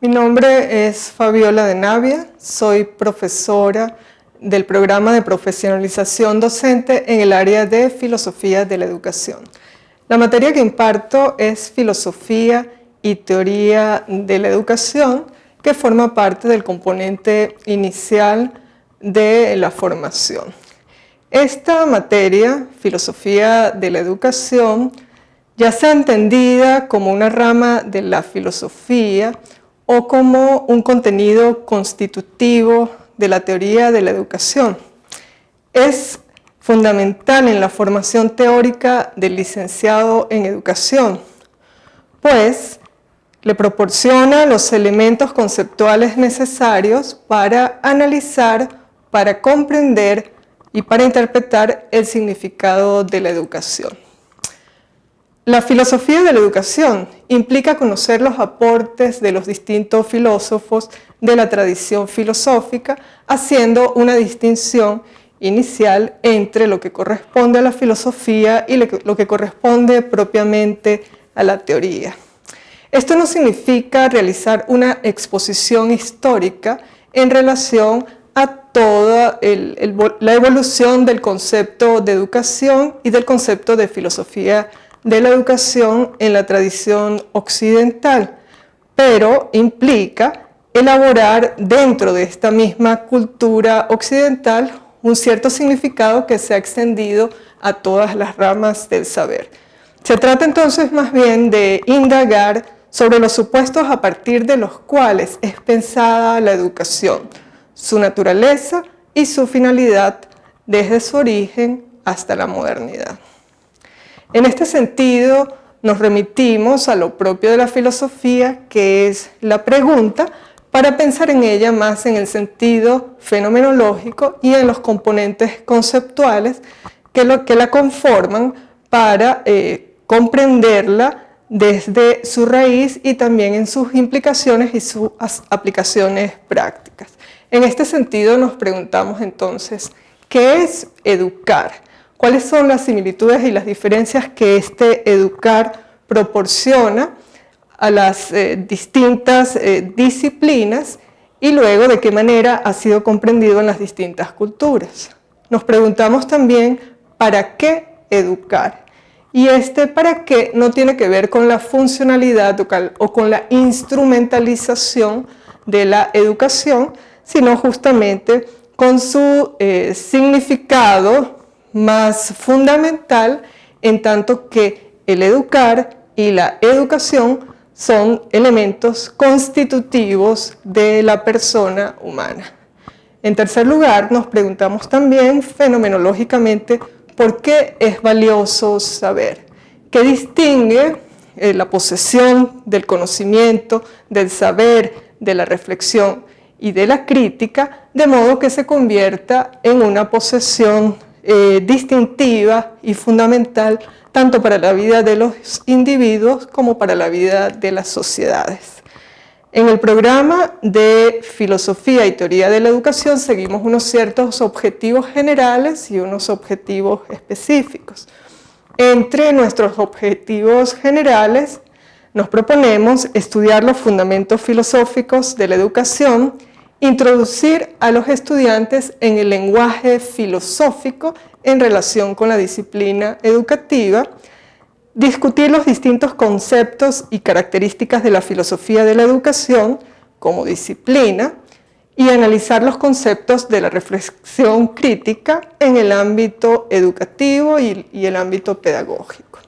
Mi nombre es Fabiola de Navia, soy profesora del programa de profesionalización docente en el área de Filosofía de la Educación. La materia que imparto es Filosofía y Teoría de la Educación, que forma parte del componente inicial de la formación. Esta materia, Filosofía de la Educación, ya sea entendida como una rama de la filosofía o como un contenido constitutivo de la teoría de la educación. Es fundamental en la formación teórica del licenciado en educación, pues le proporciona los elementos conceptuales necesarios para analizar, para comprender y para interpretar el significado de la educación. La filosofía de la educación implica conocer los aportes de los distintos filósofos de la tradición filosófica, haciendo una distinción inicial entre lo que corresponde a la filosofía y lo que corresponde propiamente a la teoría. Esto no significa realizar una exposición histórica en relación a toda la evolución del concepto de educación y del concepto de filosofía de la educación en la tradición occidental, pero implica elaborar dentro de esta misma cultura occidental un cierto significado que se ha extendido a todas las ramas del saber. Se trata entonces más bien de indagar sobre los supuestos a partir de los cuales es pensada la educación, su naturaleza y su finalidad desde su origen hasta la modernidad. En este sentido, nos remitimos a lo propio de la filosofía, que es la pregunta, para pensar en ella más en el sentido fenomenológico y en los componentes conceptuales que la conforman para comprenderla desde su raíz y también en sus implicaciones y sus aplicaciones prácticas. En este sentido, nos preguntamos entonces, ¿qué es educar? ¿Cuáles son las similitudes y las diferencias que este educar proporciona a las distintas disciplinas y luego de qué manera ha sido comprendido en las distintas culturas? Nos preguntamos también ¿para qué educar? Y este para qué no tiene que ver con la funcionalidad o con la instrumentalización de la educación, sino justamente con su significado más fundamental, en tanto que el educar y la educación son elementos constitutivos de la persona humana. En tercer lugar, nos preguntamos también fenomenológicamente por qué es valioso saber, qué distingue la posesión del conocimiento, del saber, de la reflexión y de la crítica, de modo que se convierta en una posesión distintiva y fundamental tanto para la vida de los individuos como para la vida de las sociedades. En el programa de Filosofía y Teoría de la Educación seguimos unos ciertos objetivos generales y unos objetivos específicos. Entre nuestros objetivos generales nos proponemos estudiar los fundamentos filosóficos de la educación, introducir a los estudiantes en el lenguaje filosófico en relación con la disciplina educativa, discutir los distintos conceptos y características de la filosofía de la educación como disciplina y analizar los conceptos de la reflexión crítica en el ámbito educativo y el ámbito pedagógico.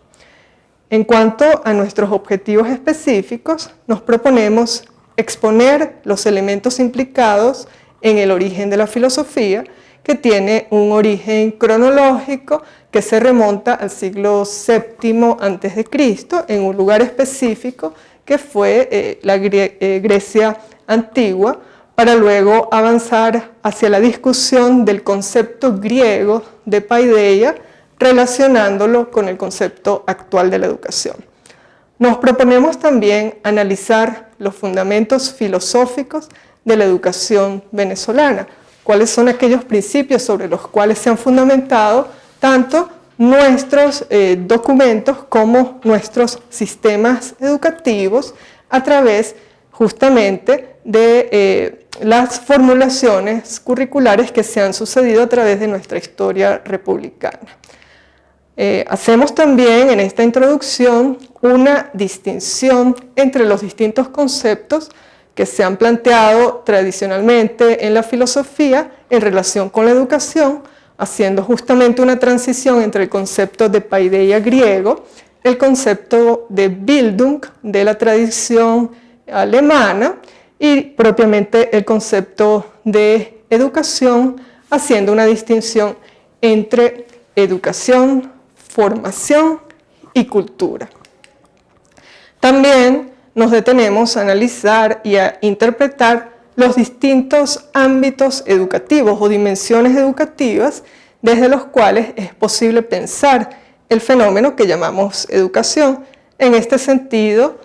En cuanto a nuestros objetivos específicos, nos proponemos exponer los elementos implicados en el origen de la filosofía, que tiene un origen cronológico que se remonta al siglo VII a.C., en un lugar específico que fue la Grecia antigua, para luego avanzar hacia la discusión del concepto griego de paideia, relacionándolo con el concepto actual de la educación. Nos proponemos también analizar los fundamentos filosóficos de la educación venezolana, cuáles son aquellos principios sobre los cuales se han fundamentado tanto nuestros documentos como nuestros sistemas educativos a través justamente de las formulaciones curriculares que se han sucedido a través de nuestra historia republicana. Hacemos también en esta introducción una distinción entre los distintos conceptos que se han planteado tradicionalmente en la filosofía en relación con la educación, haciendo justamente una transición entre el concepto de paideia griego, el concepto de Bildung de la tradición alemana y propiamente el concepto de educación, haciendo una distinción entre educación, formación y cultura. También nos detenemos a analizar y a interpretar los distintos ámbitos educativos o dimensiones educativas desde los cuales es posible pensar el fenómeno que llamamos educación. En este sentido,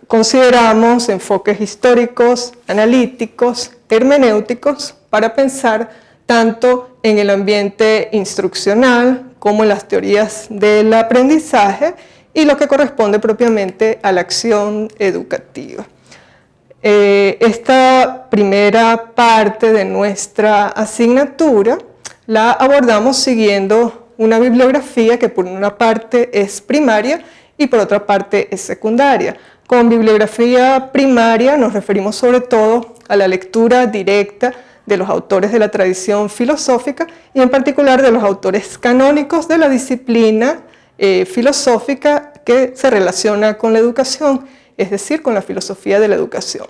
consideramos enfoques históricos, analíticos, hermenéuticos para pensar tanto en el ambiente instruccional como en las teorías del aprendizaje y lo que corresponde propiamente a la acción educativa. Esta primera parte de nuestra asignatura la abordamos siguiendo una bibliografía que por una parte es primaria y por otra parte es secundaria. Con bibliografía primaria nos referimos sobre todo a la lectura directa de los autores de la tradición filosófica y en particular de los autores canónicos de la disciplina filosófica que se relaciona con la educación, es decir, con la filosofía de la educación.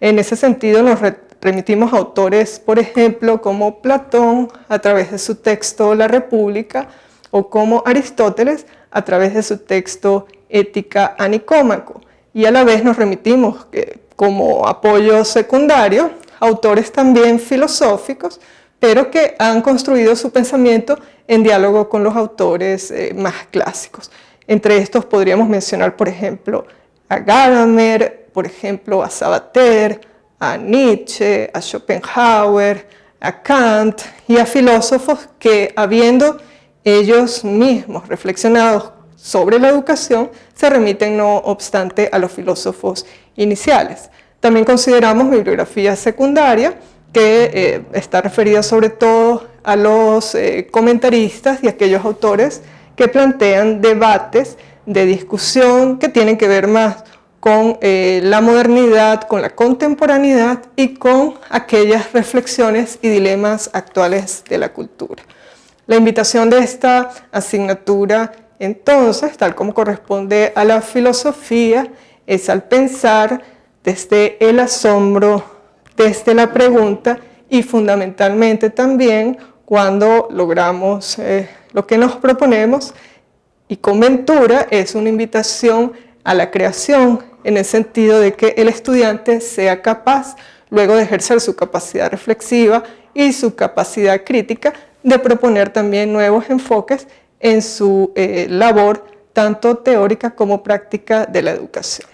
En ese sentido nos remitimos a autores, por ejemplo, como Platón a través de su texto La República o como Aristóteles a través de su texto Ética a Nicómaco. Y a la vez nos remitimos como apoyo secundario a autores también filosóficos, pero que han construido su pensamiento en diálogo con los autores más clásicos. Entre estos podríamos mencionar, por ejemplo, a Gadamer, por ejemplo, a Sabater, a Nietzsche, a Schopenhauer, a Kant y a filósofos que, habiendo ellos mismos reflexionado sobre la educación, se remiten no obstante a los filósofos iniciales. También consideramos bibliografía secundaria, que está referida sobre todo a los comentaristas y aquellos autores que plantean debates de discusión que tienen que ver más con la modernidad, con la contemporaneidad y con aquellas reflexiones y dilemas actuales de la cultura. La invitación de esta asignatura, entonces, tal como corresponde a la filosofía, es al pensar desde el asombro, desde la pregunta y fundamentalmente también cuando logramos lo que nos proponemos, y con Ventura es una invitación a la creación en el sentido de que el estudiante sea capaz, luego de ejercer su capacidad reflexiva y su capacidad crítica, de proponer también nuevos enfoques en su labor tanto teórica como práctica de la educación.